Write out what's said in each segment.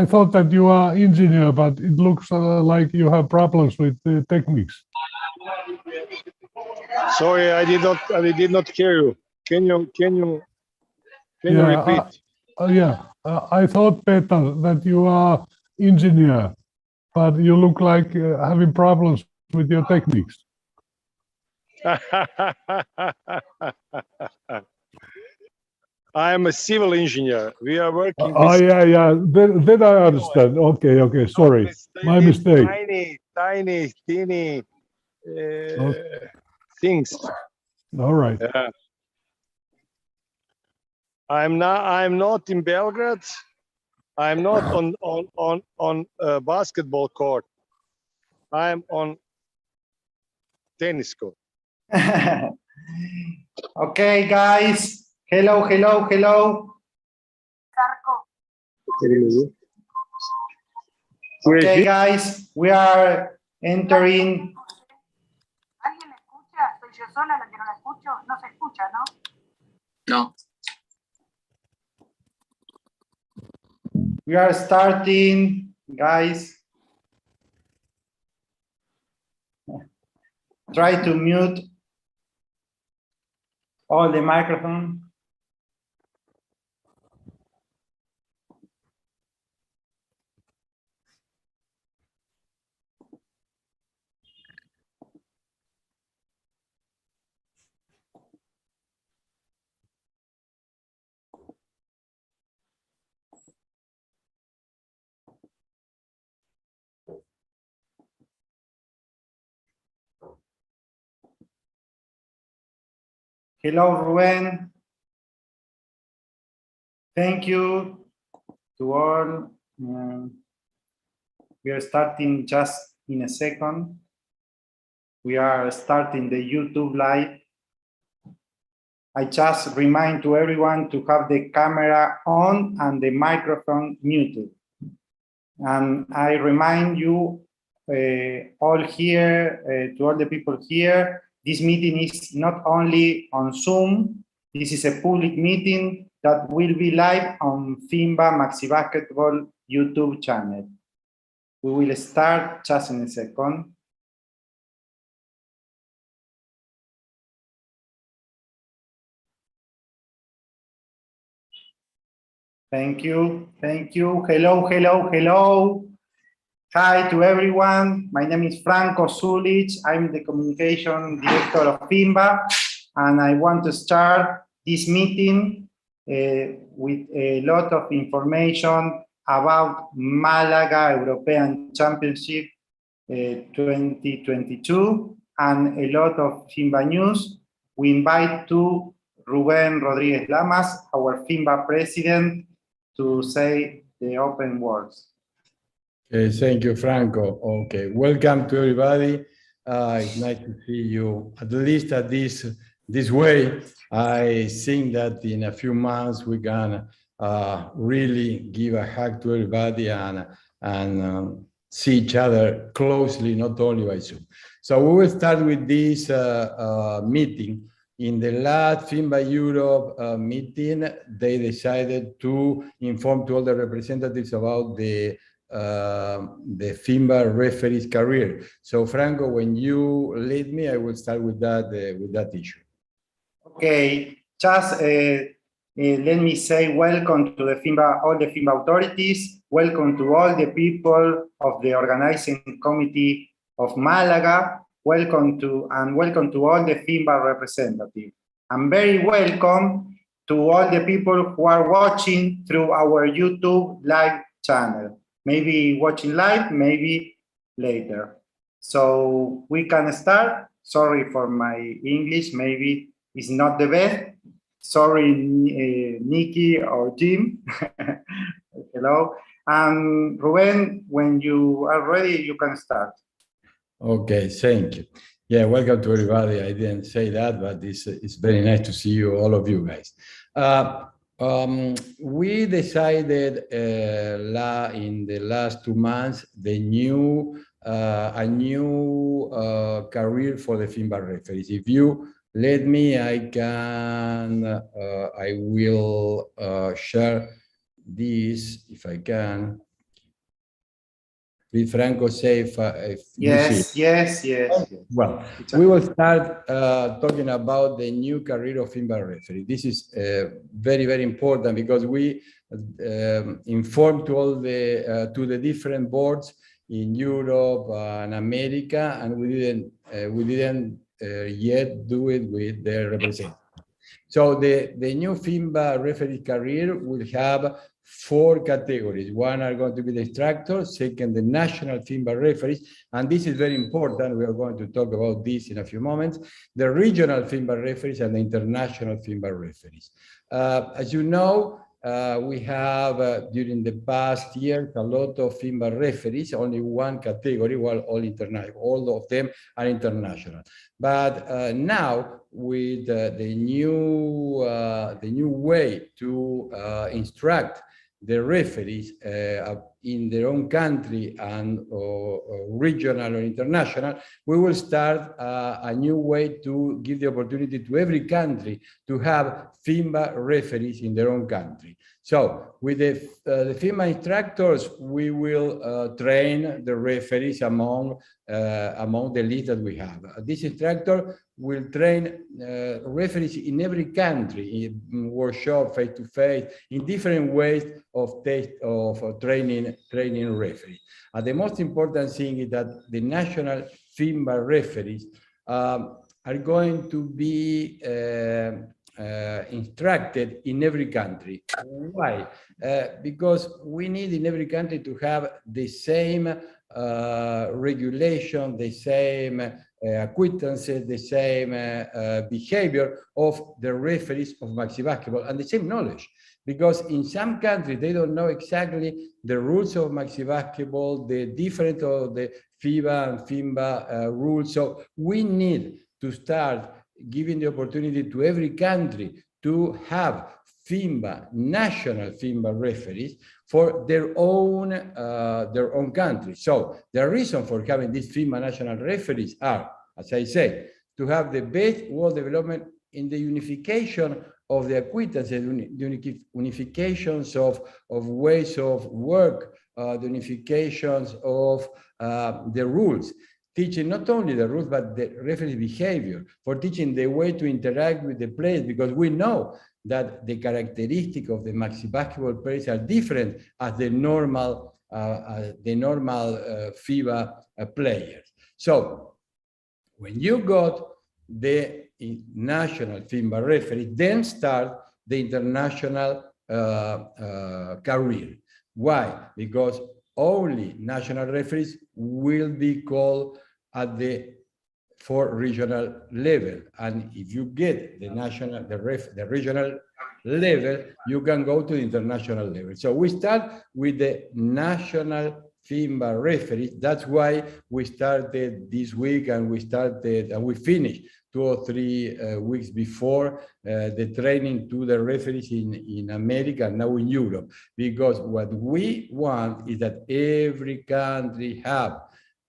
I thought that you are engineer, but it looks like you have problems with the techniques. Sorry, I did not hear you. Can you repeat? I thought, Peter, that you are engineer, but you look like having problems with your techniques. I am a civil engineer. We are working Oh, with. yeah. Then I understand. Okay. Sorry, my mistake. Tiny things. All right. Yeah. I'm not in Belgrade. I'm not on a basketball court. I'm on tennis court. Okay, guys. Hello. Okay, guys, we are entering. ¿Alguien me escucha? ¿Soy yo sola la que no la escucho? No se escucha, ¿no? No. We are starting, guys. Try to mute all the microphone. Hello, Ruben. Thank you to all. We are starting just in a second. We are starting the YouTube live. I just remind to everyone to have the camera on and the microphone muted. And I remind you all here, to all the people here, this meeting is not only on Zoom, this is a public meeting that will be live on FIMBA Maxi Basketball YouTube channel. We will start just in a second. Thank you. Hello. Hi to everyone. My name is Franco Zulich. I'm the communication director of FIMBA, and I want to start this meeting with a lot of information about Malaga European Championship 2022 and a lot of FIMBA news. We invite to Ruben Rodriguez Lamas, our FIMBA president, to say the open words. Okay, thank you, Franco. Okay, welcome to everybody. It's nice to see you, at least at this way. I think that in a few months we can really give a hug to everybody and see each other closely, not only by Zoom. So we will start with this meeting. In the last FIMBA Europe meeting, they decided to inform to all the representatives about the FIMBA referee's career. So Franco, when you lead me, I will start with that issue. Okay, just let me say welcome to the FIMBA, all the FIMBA authorities. Welcome to all the people of the organizing committee of Malaga. Welcome to all the FIMBA representatives. And very welcome to all the people who are watching through our YouTube live channel. Maybe watching live, maybe later. So we can start. Sorry for my English, maybe it's not the best. Sorry, Nikki or Jim. Hello. And Ruben, when you are ready, you can start. Okay, thank you. Yeah, welcome to everybody. I didn't say that, but it's very nice to see you, all of you guys. We decided in the last 2 months a new career for the FIMBA referees. If you let me, I will share this if I can. Please, Franco, say if you see it. Yes. Well, It's we okay. will start talking about the new career of FIMBA referee. This is very, very important because we informed to all the different boards in Europe and America, and we didn't yet do it with their representatives. So the new FIMBA referee career will have 4 categories. One are going to be the instructors, second, the national FIMBA referees, and this is very important. We are going to talk about this in a few moments, the regional FIMBA referees and the international FIMBA referees. As you know, we have, during the past years, a lot of FIMBA referees, only one category, while all of them are international. But now, with the new way to instruct the referees in their own country and regional or international, we will start a new way to give the opportunity to every country to have FIMBA referees in their own country. So with the FIMBA instructors, we will train the referees among the list that we have. This instructor will train referees in every country, in workshop, face-to-face, in different ways of training referees. And the most important thing is that the national FIMBA referees are going to be instructed in every country. Why? Because we need in every country to have the same regulation, the same acquaintances, the same behavior of the referees of maxi basketball, and the same knowledge. Because in some countries, they don't know exactly the rules of maxi basketball, the difference of the FIBA and FIMBA rules. So we need to start giving the opportunity to every country to have FIMBA, national FIMBA referees for their own country. So the reason for having these FIMBA national referees are, as I say, to have the best world development in the unification of the acquaintances, the unifications of ways of work, the unifications of the rules, teaching not only the rules, but the referee behavior, for teaching the way to interact with the players, because we know that the characteristic of the maxi basketball players are different as the normal FIBA players. So when you got the national FIBA referee, then start the international career. Why? Because only national referees will be called at the regional level, and if you get the regional level, you can go to the international level. So we start with the national FIMBA referees. That's why we started this week, and we finished 2 or 3 weeks before the training to the referees in America and now in Europe, because what we want is that every country have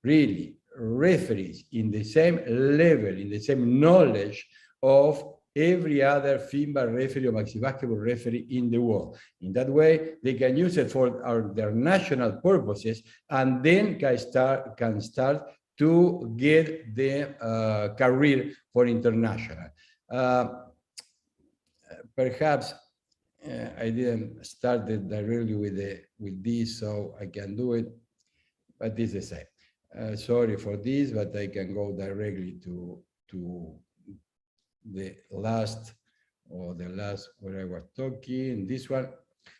really referees in the same level, in the same knowledge of every other FIMBA referee or maxi basketball referee in the world. In that way, they can use it for their national purposes, and then can start to get the career for international. Perhaps I didn't start directly with this, so I can do it, but it's the same. Sorry for this, but I can go directly to the last where I was talking, this one.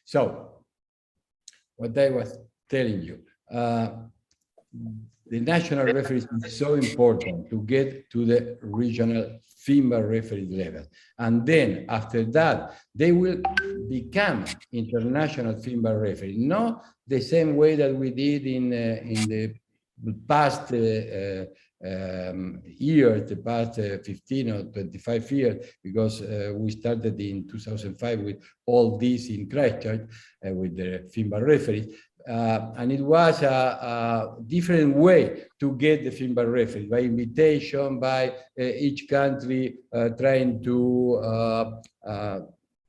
So what I was telling you, the national referees is so important to get to the regional FIMBA referee level. And then after that, they will become international FIMBA referee. Not the same way that we did in the past years, the past 15 or 25 years, because we started in 2005 with all this in Christchurch with the FIMBA referees. And it was a different way to get the FIMBA referee, by invitation, by each country trying to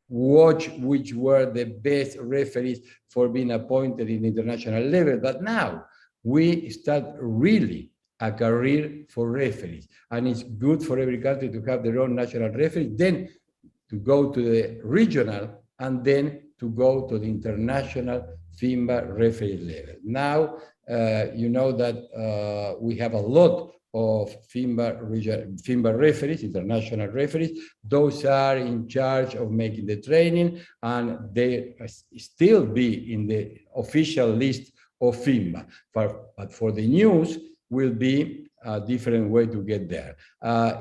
watch which were the best referees for being appointed in the international level. But now we start really a career for referees. And it's good for every country to have their own national referee, then to go to the regional, and then to go to the international FIMBA referee level. Now, you know that we have a lot of FIMBA referees, international referees. Those are in charge of making the training, and they still be in the official list of FIMBA. But for the news, will be a different way to get there.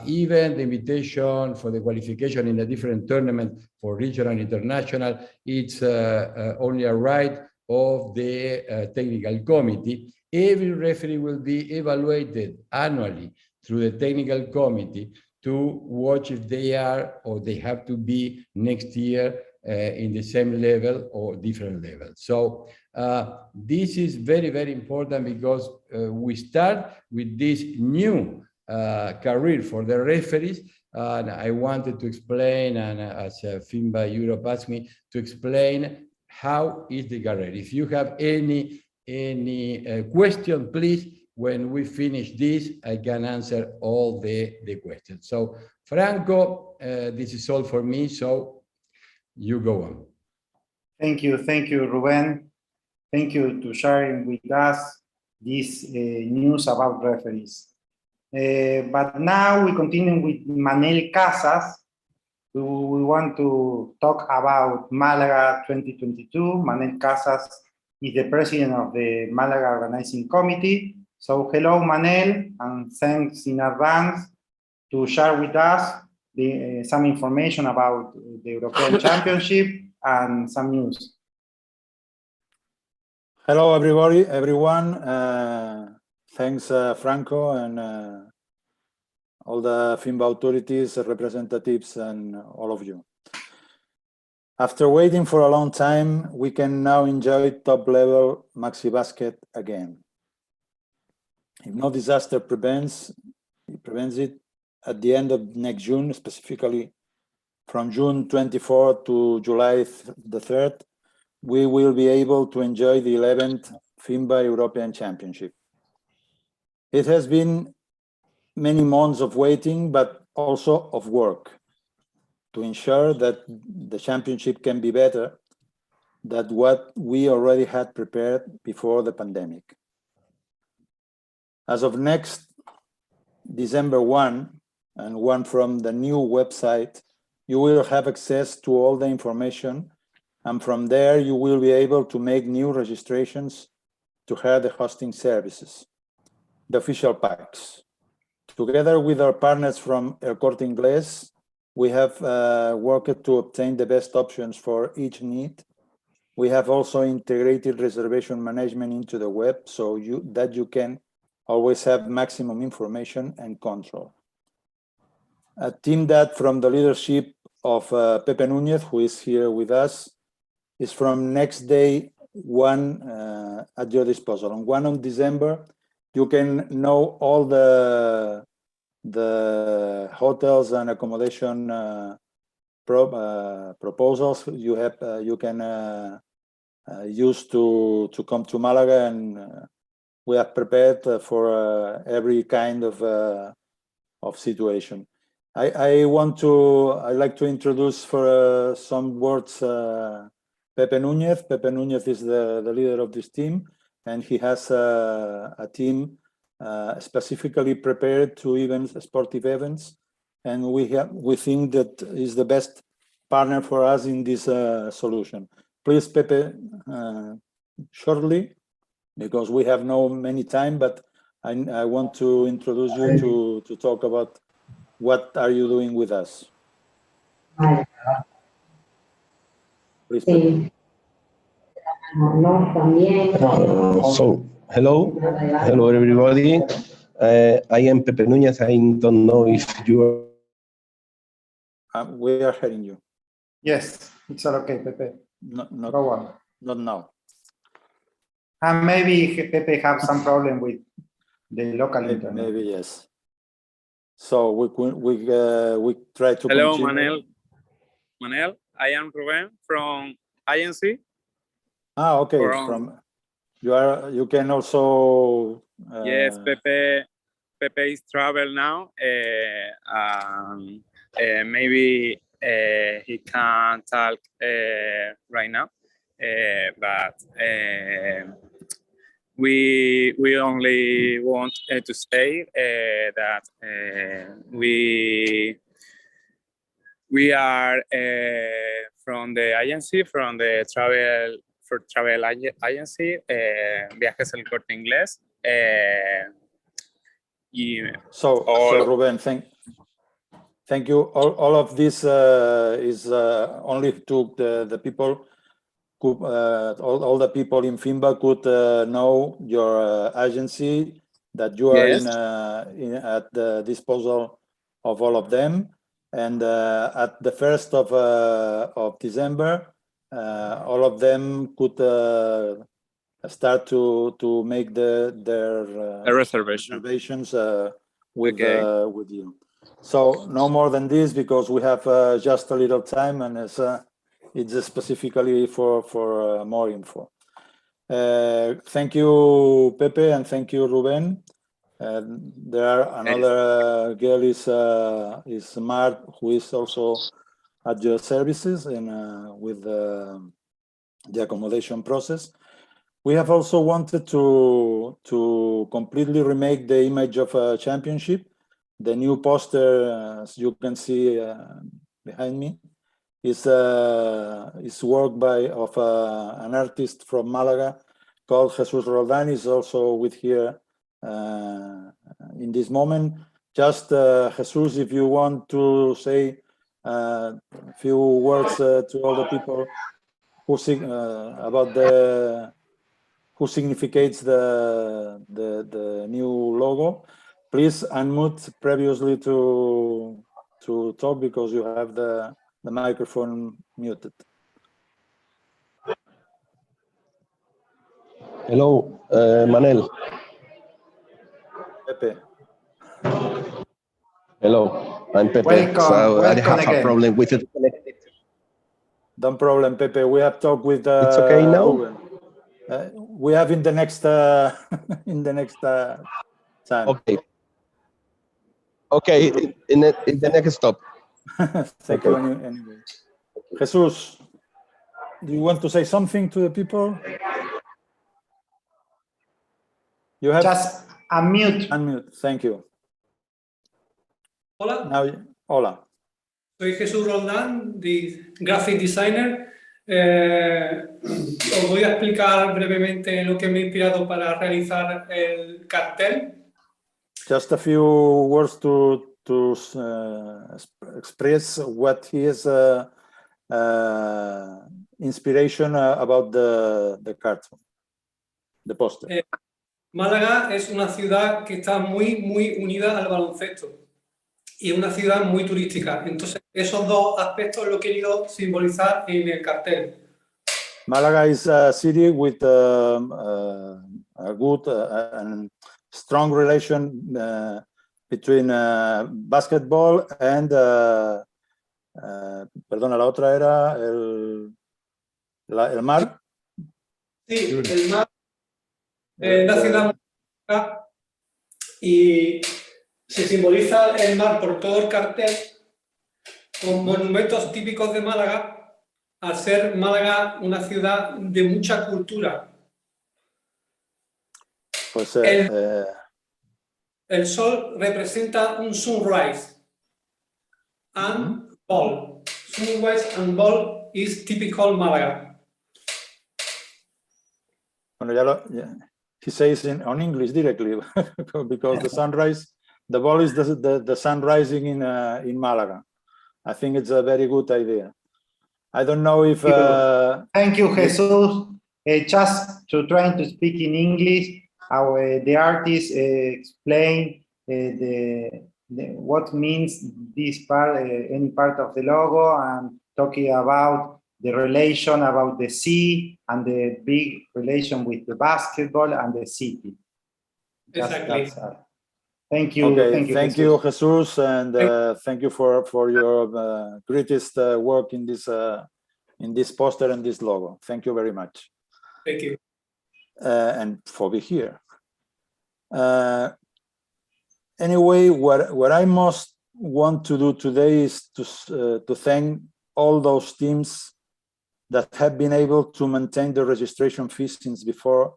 Even the invitation for the qualification in a different tournament for regional and international, it's only a right of the technical committee. Every referee will be evaluated annually through the technical committee to watch if they are or they have to be next year in the same level or different level. So this is very, very important because we start with this new career for the referees. And I wanted to explain, and as FIMBA Europe asked me to explain how is the career. If you have any question, please, when we finish this, I can answer all the questions. So Franco, this is all for me. So you go on. Thank you, Ruben. Thank you to sharing with us this news about referees. But now we continue with Manel Casas. We want to talk about Malaga 2022. Manel Casas is the president of the Malaga Organizing Committee. So hello, Manel, and thanks in advance to share with us some information about the European Championship and some news. Hello, everyone. Thanks, Franco, and all the FIMBA authorities, representatives, and all of you. After waiting for a long time, we can now enjoy top-level maxi basket again. If no disaster prevents it, at the end of next June, specifically from June 24 to July the 3rd, we will be able to enjoy the 11th FIMBA European Championship. It has been many months of waiting, but also of work to ensure that the championship can be better than what we already had prepared before the pandemic. As of next December 1, and one from the new website, you will have access to all the information, and from there you will be able to make new registrations to have the hosting services, the official packs. Together with our partners from El Corte Inglés, we have worked to obtain the best options for each need. We have also integrated reservation management into the web so that you can always have maximum information and control. A team that, from the leadership of Pepe Núñez, who is here with us, is from next day 1 at your disposal. On 1 of December, you can know all the hotels and accommodation proposals you can use to come to Malaga, and we are prepared for every kind of situation. I'd like to introduce for some words Pepe Núñez. Pepe Núñez is the leader of this team, and he has a team specifically prepared to sportive events, and we think that is the best partner for us in this solution. Please, Pepe, shortly, because we have no many time, but I want to introduce you to talk about what are you doing with us. Please, Pepe. So, hello everybody. I am Pepe Núñez. I don't know if you are... We are hearing you. Yes, it's all okay, Pepe. Go on. Not now. And maybe Pepe have some problem with the local internet. Maybe yes. So we try to. Hello, continue. Manel, I am Ruben from INC. Okay. You can also. Yes, Pepe is travel now. Maybe he can't talk right now, but we only want to say that we are from the agency, from the travel agency, Viajes El Corte Inglés. So Ruben, thank you. All of this is only to the people. All the people in FIMBA could know your agency, that you are Yes. at the disposal of all of them, and at the 1st of December, all of them could start to make their reservations with you. So no more than this, because we have just a little time, and it's specifically for more info. Thank you, Pepe, and thank you, Ruben. There are another girl is Mart, who is also at your services and with the accommodation process. We have also wanted to completely remake the image of a championship. The new poster, as you can see behind me, is work of an artist from Malaga called Jesus Roldan. Is also with here in this moment. Just Jesus, if you want to say a few words to all the people who about who significates the new logo, please unmute previously to talk, because you have the microphone muted. Hello, Manel. Pepe. Hello, I'm Pepe. Welcome, So I welcome have again. a problem with it. Don't problem, Pepe. We have talked with It's okay now? Ruben. We have in the next time. Okay. Okay, in the next stop. Thank you anyway. Jesus, do you want to say something to the people? You have just unmute. Unmute. Thank you. Hola. Now, hola. Soy Jesús Roldán, graphic designer. Os voy a explicar brevemente lo que me ha inspirado para realizar el cartel. Just a few words to express what is inspiration about the cartoon, the poster. Málaga es una ciudad que está muy unida al baloncesto y es una ciudad muy turística. Entonces, esos dos aspectos lo he querido simbolizar en el cartel. Malaga is a city with a good and strong relation between basketball and perdona, la otra era el mar. Sí, el mar. La ciudad y se simboliza el mar por todo el cartel con monumentos típicos de Málaga, al ser Málaga una ciudad de mucha cultura. Pues el sol representa un sunrise and ball. Sunrise and ball is typical Málaga. Bueno, he says on English directly because the sunrise, the ball is the sun rising in Malaga. I think it's a very good idea. I don't know if thank you, Jesus. Just to trying to speak in English, the artist explained what means this part, any part of the logo, and talking about the relation about the sea and the big relation with the basketball and the city. Exactly. Thank you. Okay, thank you, Jesus, and thank you for your greatest work in this poster and this logo. Thank you very much. Thank you. and for being here. Anyway, what I most want to do today is to thank all those teams that have been able to maintain the registration fees since before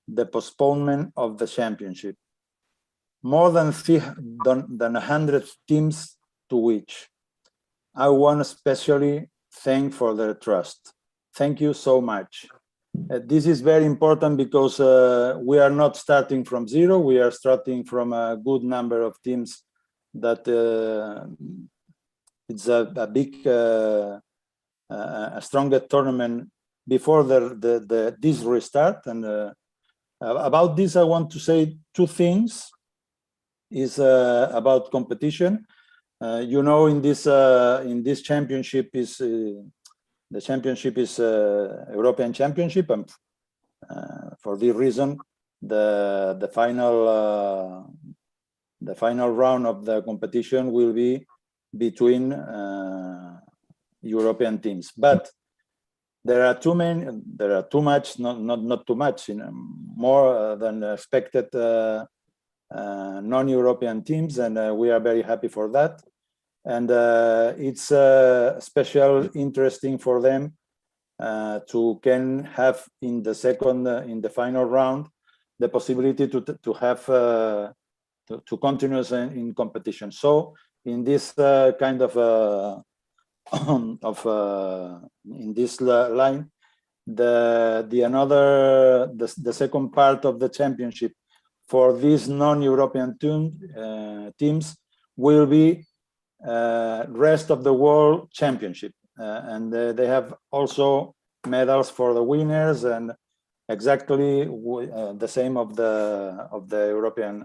the postponement of the championship. More than 100 teams, to which I want to especially thank for their trust. Thank you so much. This is very important because we are not starting from zero. We are starting from a good number of teams that it's a big, a stronger tournament before this restart. And about this, I want to say two things. Is about competition. You know, in this championship is the championship is European Championship, and for this reason, the final round of the competition will be between European teams. But there are too much, not too much, more than expected non-European teams, and we are very happy for that. And it's special interesting for them to can have in the final round the possibility to have to continue in competition. So in this kind of in this line, the second part of the championship for these non-European teams will be rest of the world championship, and they have also medals for the winners, and exactly the same of the European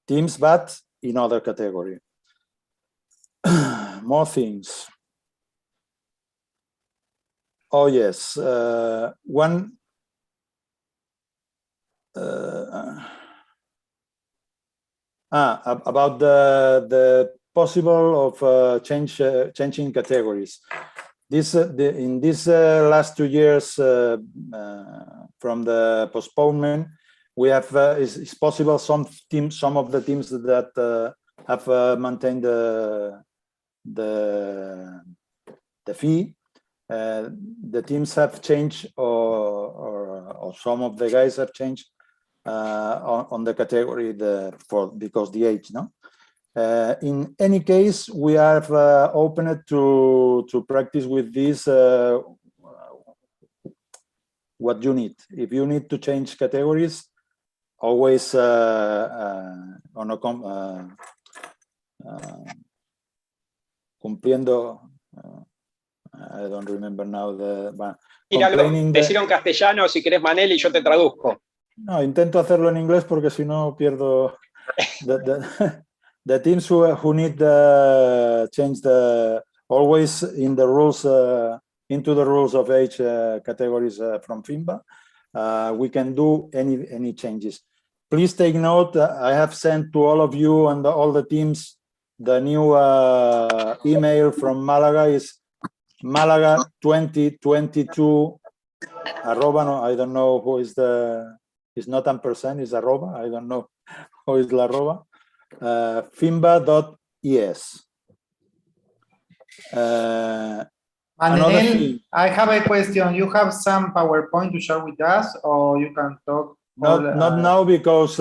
teams, but in other category. More things. Oh yes, one. About the possible of changing categories. In these last 2 years from the postponement, we have it's possible some of the teams that have maintained the fee. The teams have changed, or some of the guys have changed on the category because the age, no. In any case, we have opened to practice with this. What you need, if you need to change categories, always on a cumpliendo. I don't remember now Decirlo en castellano si querés, Manel, y yo te traduzco. No, intento hacerlo en inglés porque si no pierdo. The teams who need change always in the rules into the rules of age categories from FIMBA. We can do any changes. Please take note. I have sent to all of you and all the teams the new email from Malaga is Malaga 2022 arroba. No, I don't know who is it's not ampersand, it's arroba. I don't know who is la arroba. FIMBA.es. Manel, I have a question. You have some PowerPoint to share with us, or you can talk? Not now, because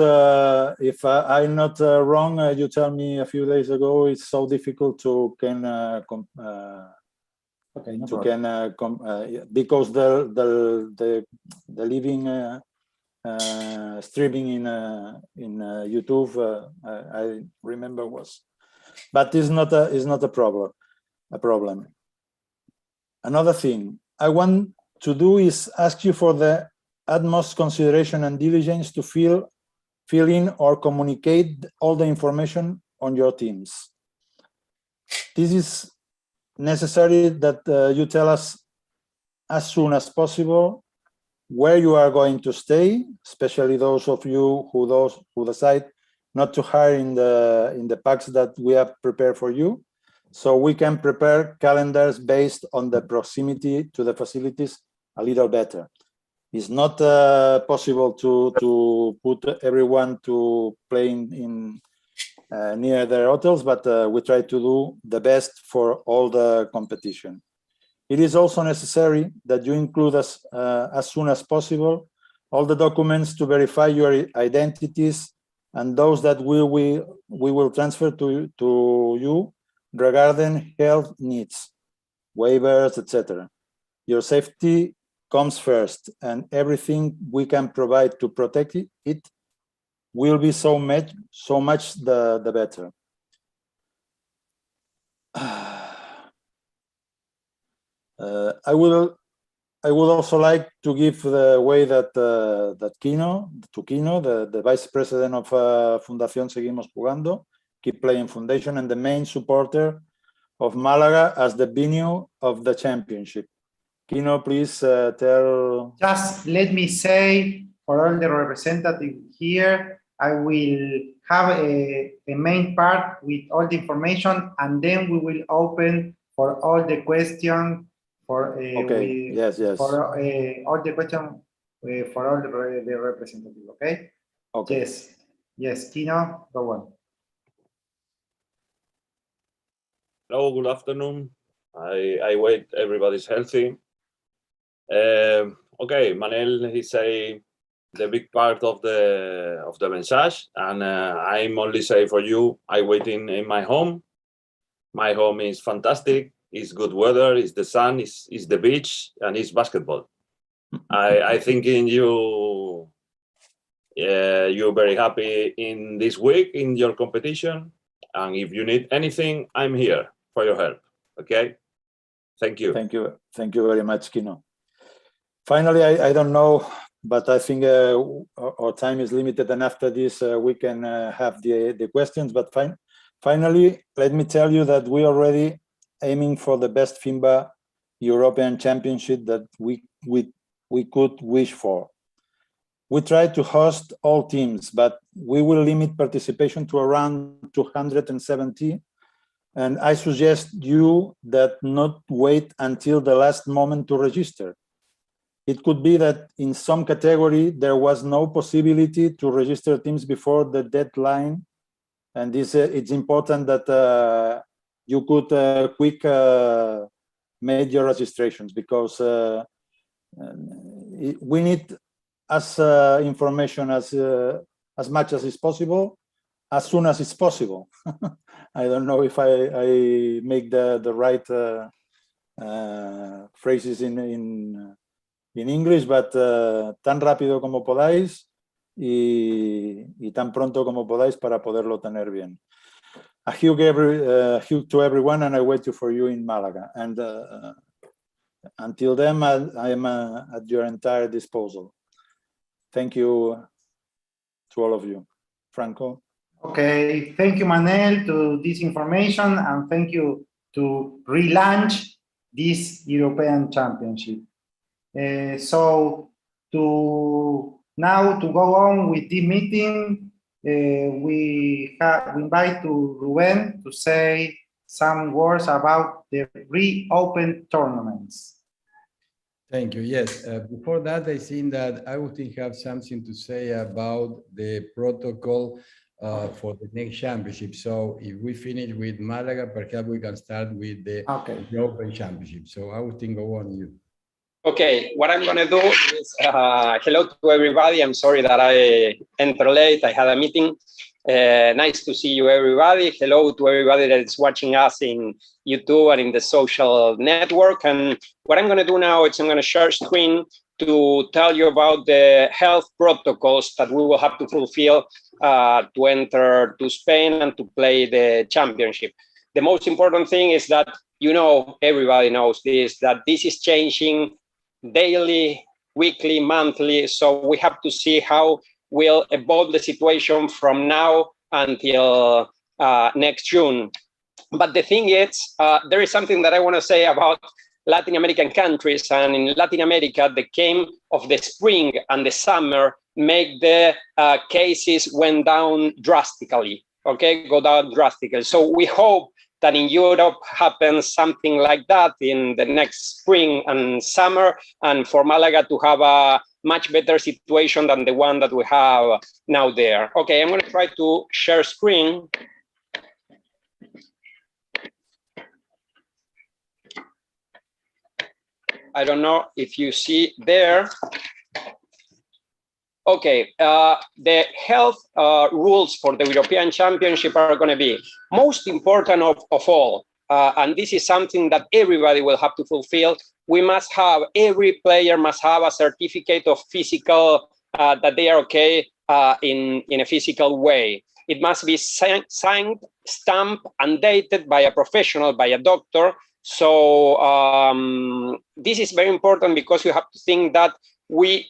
if I'm not wrong, you tell me a few days ago, it's so difficult to because the living streaming in YouTube, I remember was, but it's not a problem. Another thing I want to do is ask you for the utmost consideration and diligence to fill in or communicate all the information on your teams. This is necessary that you tell us as soon as possible where you are going to stay, especially those of you who decide not to hire in the packs that we have prepared for you, so we can prepare calendars based on the proximity to the facilities a little better. It's not possible to put everyone to play in near their hotels, but we try to do the best for all the competition. It is also necessary that you include as soon as possible all the documents to verify your identities and those that we will transfer to you regarding health needs, waivers, etc. Your safety comes first, and everything we can provide to protect it will be so much the better. I would also like to give the way that Kino, the vice president of Fundación Seguimos Jugando, Keep Playing Foundation, and the main supporter of Malaga as the venue of the championship. Kino, please tell. Just let me say, for all the representatives here, I will have a main part with all the information, and then we will open for all the questions. For yes. For all the questions for all the representatives. Okay. Okay. Yes. Kino, go on. Hello, good afternoon. I wait everybody's healthy. Okay, Manel, he say the big part of the message, and I'm only say for you, I waiting in my home. My home is fantastic. It's good weather. It's the sun. It's the beach, and it's basketball. I think in you. You're very happy in this week in your competition, and if you need anything, I'm here for your help. Okay. Thank you. Thank you very much, Kino. Finally, I don't know, but I think our time is limited, and after this we can have the questions. But finally, let me tell you that we already aiming for the best FIMBA European Championship that we could wish for. We try to host all teams, but we will limit participation to around 270. And I suggest you that not wait until the last moment to register. It could be that in some category, there was no possibility to register teams before the deadline. And this it's important that you could quick make your registrations, because we need as information as much as is possible, as soon as it's possible. I don't know if I make the right phrases in English, but tan rápido como podáis y tan pronto como podáis para poderlo tener bien. A hug to everyone, and I wait for you in Malaga. And until then, I am at your entire disposal. Thank you to all of you. Franco? Okay, thank you, Manel, to this information, and thank you to relaunch this European Championship. So now to go on with the meeting, we invite to Ruben to say some words about the reopened tournaments. Thank you. Yes, before that, I think that I would have something to say about the protocol for the next championship. So if we finish with Malaga, perhaps we can start with the Open Championship. So I would think go on you. Okay, what I'm going to do is hello to everybody. I'm sorry that I entered late. I had a meeting. Nice to see you, everybody. Hello to everybody that is watching us in YouTube and in the social network. And what I'm going to do now is I'm going to share screen to tell you about the health protocols that we will have to fulfill to enter to Spain and to play the championship. The most important thing is that, you know, everybody knows this, that this is changing daily, weekly, monthly. So we have to see how will evolve the situation from now until next June. But the thing is, there is something that I want to say about Latin American countries. And in Latin America, the came of the spring and the summer make the cases went down drastically, okay, go down drastically. So we hope that in Europe happens something like that in the next spring and summer, and for Malaga to have a much better situation than the one that we have now there. Okay, I'm going to try to share screen. I don't know if you see there. Okay, the health rules for the European Championship are going to be most important of all. And this is something that everybody will have to fulfill. We must have, every player must have a certificate of physical, that they are okay in a physical way. It must be signed, stamped, and dated by a professional, by a doctor. So this is very important because you have to think that we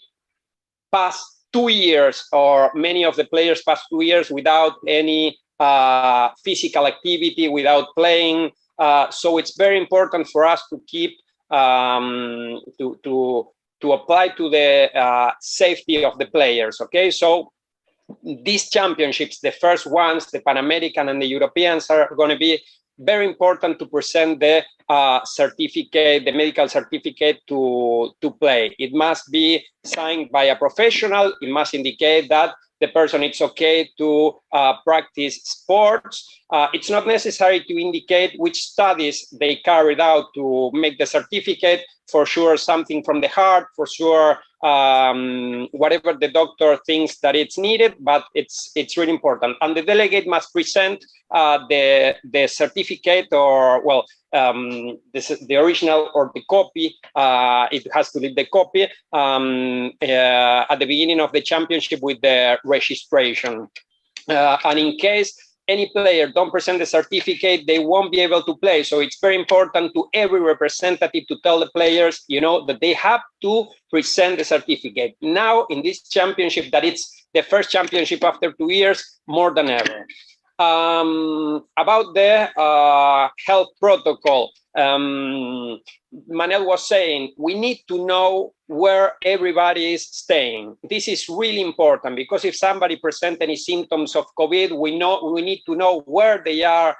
pass 2 years, or many of the players pass 2 years without any physical activity, without playing. So it's very important for us to keep to apply to the safety of the players. Okay, so these championships, the first ones, the Pan American and the Europeans, are going to be very important to present the certificate, the medical certificate to play. It must be signed by a professional. It must indicate that the person is okay to practice sports. It's not necessary to indicate which studies they carried out to make the certificate. For sure, something from the heart, for sure, whatever the doctor thinks that it's needed, but it's really important. And the delegate must present the certificate, or well, the original or the copy. It has to leave the copy at the beginning of the championship with the registration. And in case any player don't present the certificate, they won't be able to play. So it's very important to every representative to tell the players, you know, that they have to present the certificate. Now in this championship, that it's the first championship after 2 years, more than ever. About the health protocol, Manel was saying, we need to know where everybody is staying. This is really important, because if somebody presents any symptoms of COVID, we need to know where they are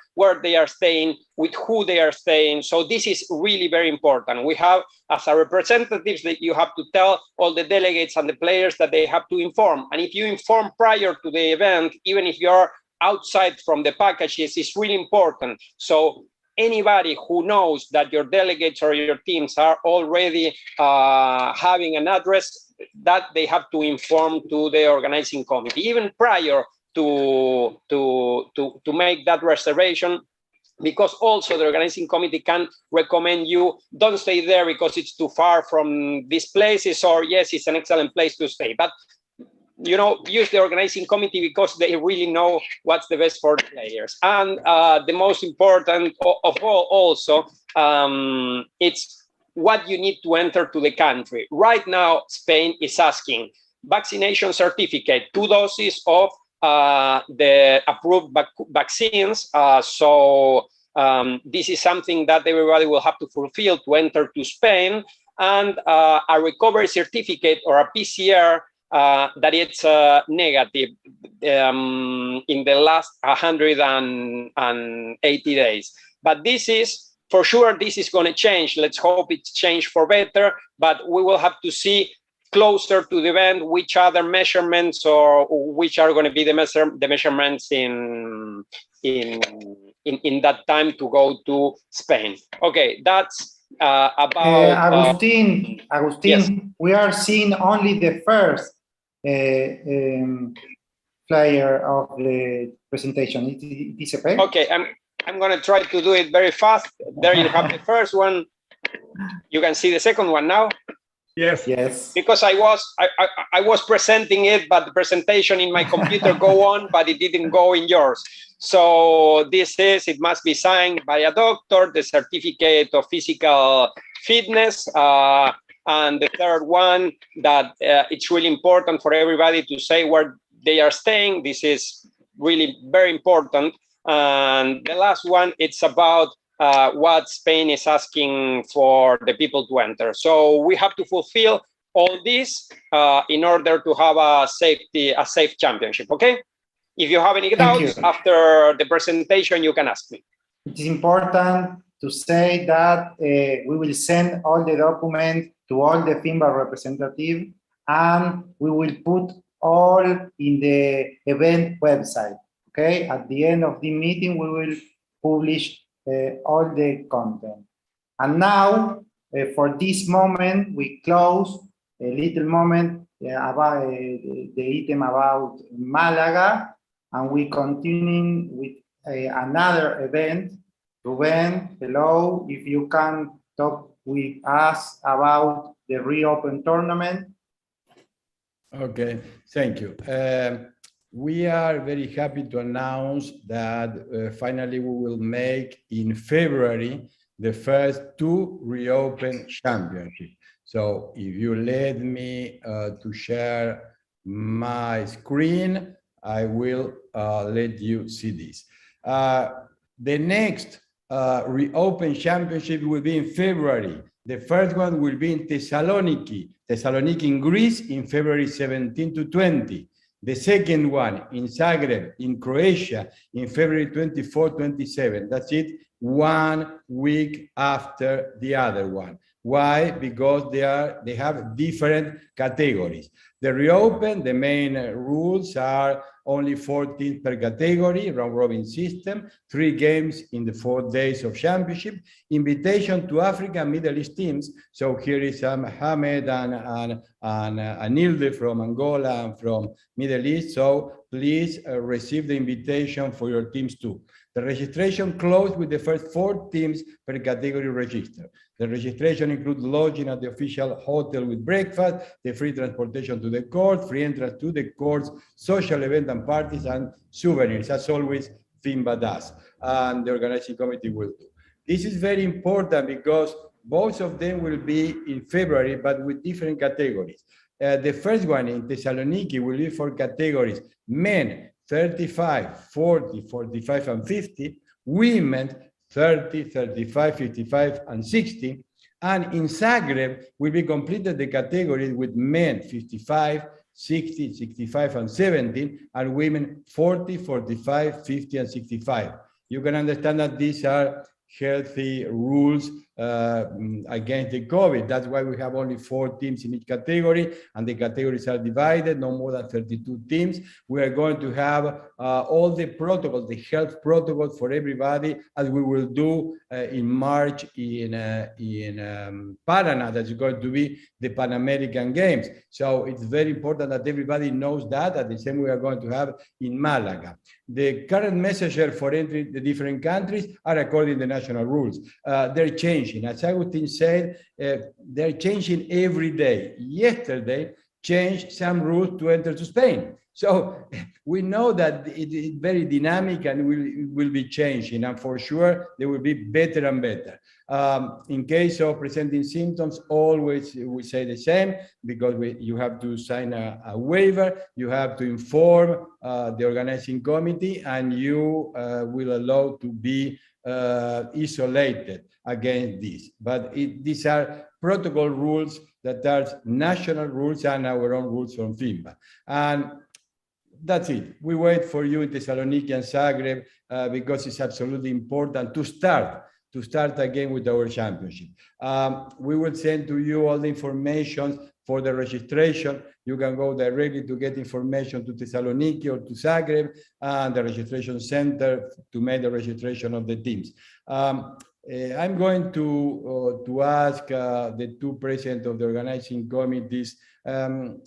staying, with who they are staying. So this is really very important. We have, as a representatives, that you have to tell all the delegates and the players that they have to inform. And if you inform prior to the event, even if you're outside from the packages, is really important. So anybody who knows that your delegates or your teams are already having an address, that they have to inform to the organizing committee, even prior to make that reservation, because also the organizing committee can recommend you, don't stay there because it's too far from these places, or yes, it's an excellent place to stay. But you know, use the organizing committee because they really know what's the best for the players. And the most important of all also, it's what you need to enter to the country. Right now, Spain is asking vaccination certificate, 2 doses of the approved vaccines. So this is something that everybody will have to fulfill to enter to Spain, and a recovery certificate or a PCR that it's negative in the last 180 days. But this is, for sure, this is going to change. Let's hope it's changed for better, but we will have to see closer to the event which other measurements, or which are going to be the measurements in that time to go to Spain. Okay, that's about Agustin, yes. we are seeing only the first flyer of the presentation. It is okay? Okay, I'm going to try to do it very fast. There you have the first one. You can see the second one now. Yes. Yes. Because I was presenting it, but the presentation in my computer go on, but it didn't go in yours. So this is, it must be signed by a doctor, the certificate of physical fitness. And the third one, that it's really important for everybody to say where they are staying. This is really very important. And the last one, it's about what Spain is asking for the people to enter. So we have to fulfill all this in order to have a safe championship. Okay. If you have any doubts after the presentation, you can ask me. It is important to say that we will send all the documents to all the FIMBA representatives, and we will put all in the event website. Okay, at the end of the meeting, we will publish all the content. And now, for this moment, we close a little moment about the item about Malaga, and we continue with another event. Ruben, hello, if you can talk with us about the reopen tournament. Okay, thank you. We are very happy to announce that finally we will make in February the first 2 reopen championships. So if you let me to share my screen, I will let you see this. The next reopen championship will be in February. The first one will be in Thessaloniki in Greece in February 17 to 20. The second one in Zagreb in Croatia in February 24, 27. That's it, 1 week after the other one. Why? Because they have different categories. The reopen, the main rules are only 4 teams per category, round-robin system, 3 games in the 4 days of championship, invitation to Africa and Middle East teams. So here is Hamed and Nilde from Angola and from Middle East. So please receive the invitation for your teams too. The registration closed with the first 4 teams per category registered. The registration includes lodging at the official hotel with breakfast, the free transportation to the court, free entrance to the courts, social event and parties, and souvenirs, as always, FIMBA does, and the organizing committee will do. This is very important because both of them will be in February, but with different categories. The first one in Thessaloniki will be for categories: men 35, 40, 45, and 50, women 30, 35, 55, and 60. And in Zagreb will be completed the categories with men 55, 60, 65, and 17, and women 40, 45, 50, and 65. You can understand that these are healthy rules against the COVID. That's why we have only 4 teams in each category, and the categories are divided, no more than 32 teams. We are going to have all the protocols, the health protocols for everybody, as we will do in March in Paraná. That's going to be the Pan American Games. So it's very important that everybody knows that, at the same we are going to have in Malaga. The current messenger for entering the different countries are according to the national rules. They're changing. As Agustin said, they're changing every day. Yesterday, changed some rules to enter to Spain. So we know that it is very dynamic and will be changing, and for sure they will be better and better. In case of presenting symptoms, always we say the same, because you have to sign a waiver, you have to inform the organizing committee, and you will allow to be isolated against this. But these are protocol rules that are national rules and our own rules from FIMBA. And that's it. We wait for you in Thessaloniki and Zagreb because it's absolutely important to start again with our championship. We will send to you all the information for the registration. You can go directly to get information to Thessaloniki or to Zagreb and the registration center to make the registration of the teams. I'm going to ask the 2 presidents of the organizing committees of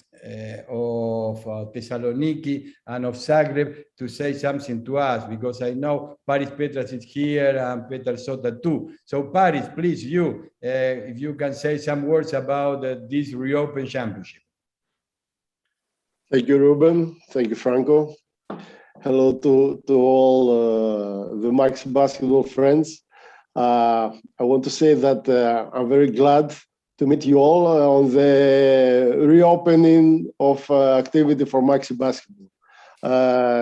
Thessaloniki and of Zagreb to say something to us, because I know Paris Petras is here and Peter Sota too. So Paris, please, if you can say some words about this reopen championship. Thank you, Ruben. Thank you, Franco. Hello to all the Max basketball friends. I want to say that I'm very glad to meet you all on the reopening of activity for Maxi Basketball.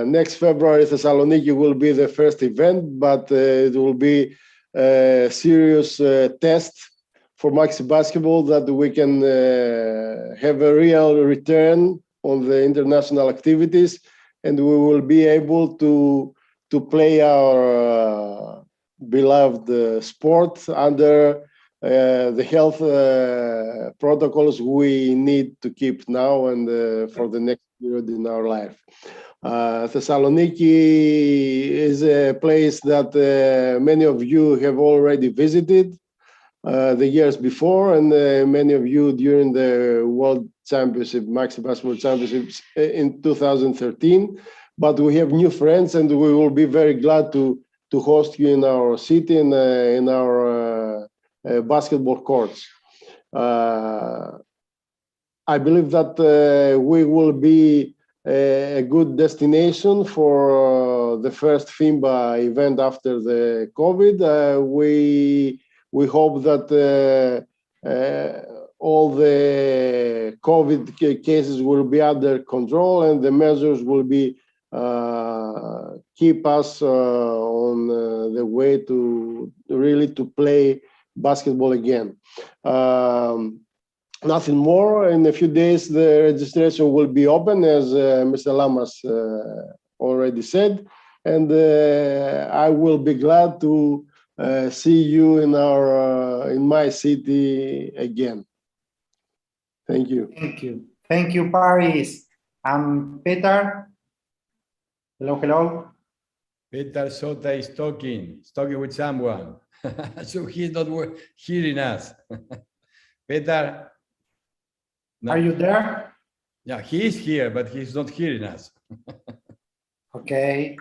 Next February, Thessaloniki will be the first event, but it will be a serious test for Maxi Basketball, that we can have a real return on the international activities, and we will be able to play our beloved sport under the health protocols we need to keep now and for the next period in our life. Thessaloniki is a place that many of you have already visited the years before, and many of you during the World Championship, Maxi Basketball Championships in 2013. But we have new friends, and we will be very glad to host you in our city and in our basketball courts. I believe that we will be a good destination for the first FIMBA event after the COVID. We hope that all the COVID cases will be under control and the measures will be keep us on the way to really to play basketball again. Nothing more. In a few days, the registration will be open, as Mr. Lamas already said, and I will be glad to see you in my city again. Thank you. Thank you. Thank you, Paris. Peter. Hello, hello. Peter Sota is talking with someone. So he's not hearing us. Peter. No. Are you there? Yeah, he is here, but he's not hearing us. Okay.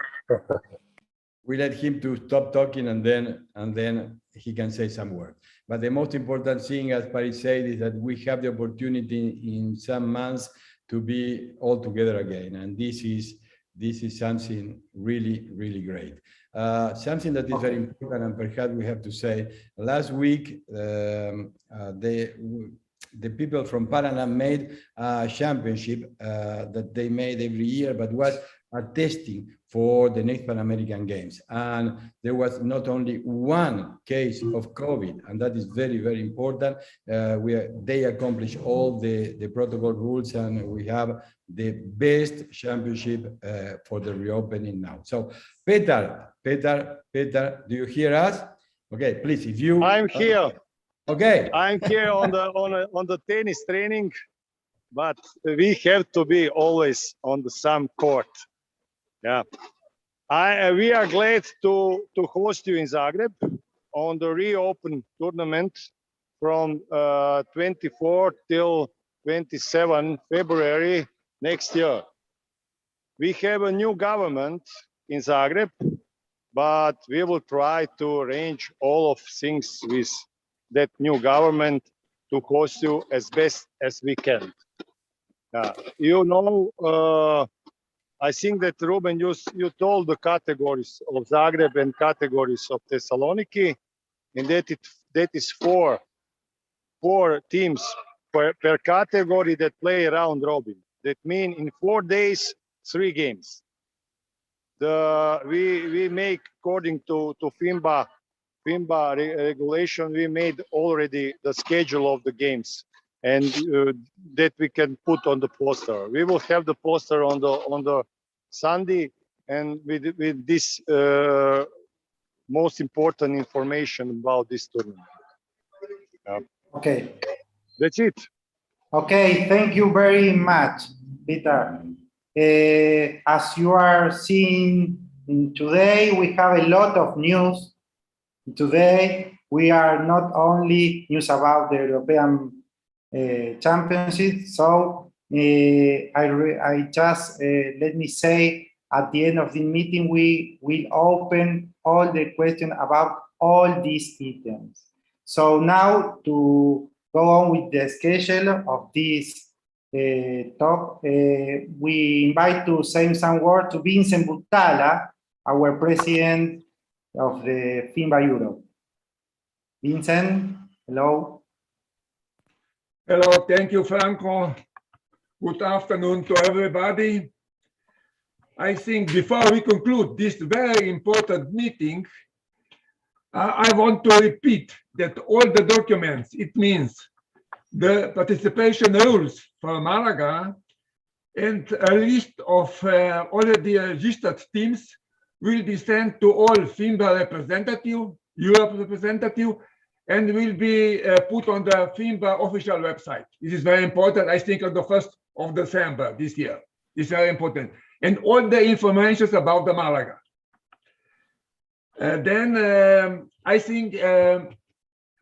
We let him to stop talking and then he can say some words. But the most important thing, as Paris said, is that we have the opportunity in some months to be all together again. And this is something really, really great. Something that is very important, and perhaps we have to say, last week, the people from Paraná made a championship that they made every year, but was a testing for the next Pan American Games. And there was not only one case of COVID, and that is very, very important. They accomplished all the protocol rules, and we have the best championship for the reopening now. So, Peter, do you hear us? Okay, please, if you... I'm here. Okay. I'm here on the tennis training, but we have to be always on the same court. Yeah, we are glad to host you in Zagreb on the reopen tournament from 24 till 27 February next year. We have a new government in Zagreb, but we will try to arrange all of things with that new government to host you as best as we can. You know, I think that Ruben, you told the categories of Zagreb and categories of Thessaloniki, and that is four teams per category that play round robin. That means in 4 days, 3 games. We make, according to FIMBA regulation, we made already the schedule of the games, and that we can put on the poster. We will have the poster on the Sunday, and with this most important information about this tournament. Okay. That's it. Okay, thank you very much, Peter. As you are seeing today, we have a lot of news. Today, we are not only news about the European Championship, so I just, let me say, at the end of the meeting, we will open all the questions about all these items. So now, to go on with the schedule of this talk, we invite to say some words to Vincent Butala, our president of the FIMBA Europe. Vincent, hello. Hello, thank you, Franco. Good afternoon to everybody. I think before we conclude this very important meeting, I want to repeat that all the documents, it means the participation rules for Malaga and a list of already registered teams will be sent to all FIMBA representative, Europe representative, and will be put on the FIMBA official website. This is very important, I think, on the 1st of December this year. It's very important. And all the information about the Malaga. Then I think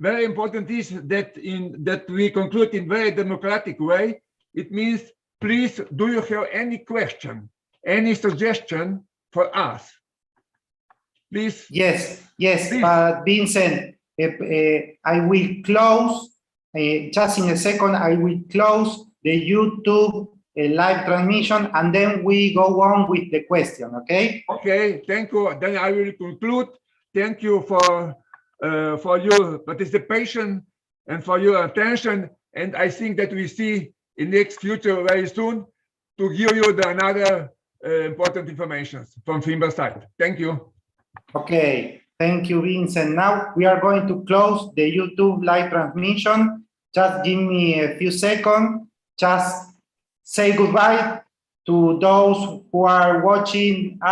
very important is that we conclude in very democratic way. It means, please, do you have any question, any suggestion for us? Please. Yes, please. Vincent, I will close, just in a second, I will close the YouTube live transmission, and then we go on with the question, okay? Okay, thank you. Then I will conclude. Thank you for your participation and for your attention. And I think that we see in next future very soon to give you another important information from FIMBA side. Thank you. Okay, thank you, Vincent. Now we are going to close the YouTube live transmission. Just give me a few seconds. Just say goodbye to those who are watching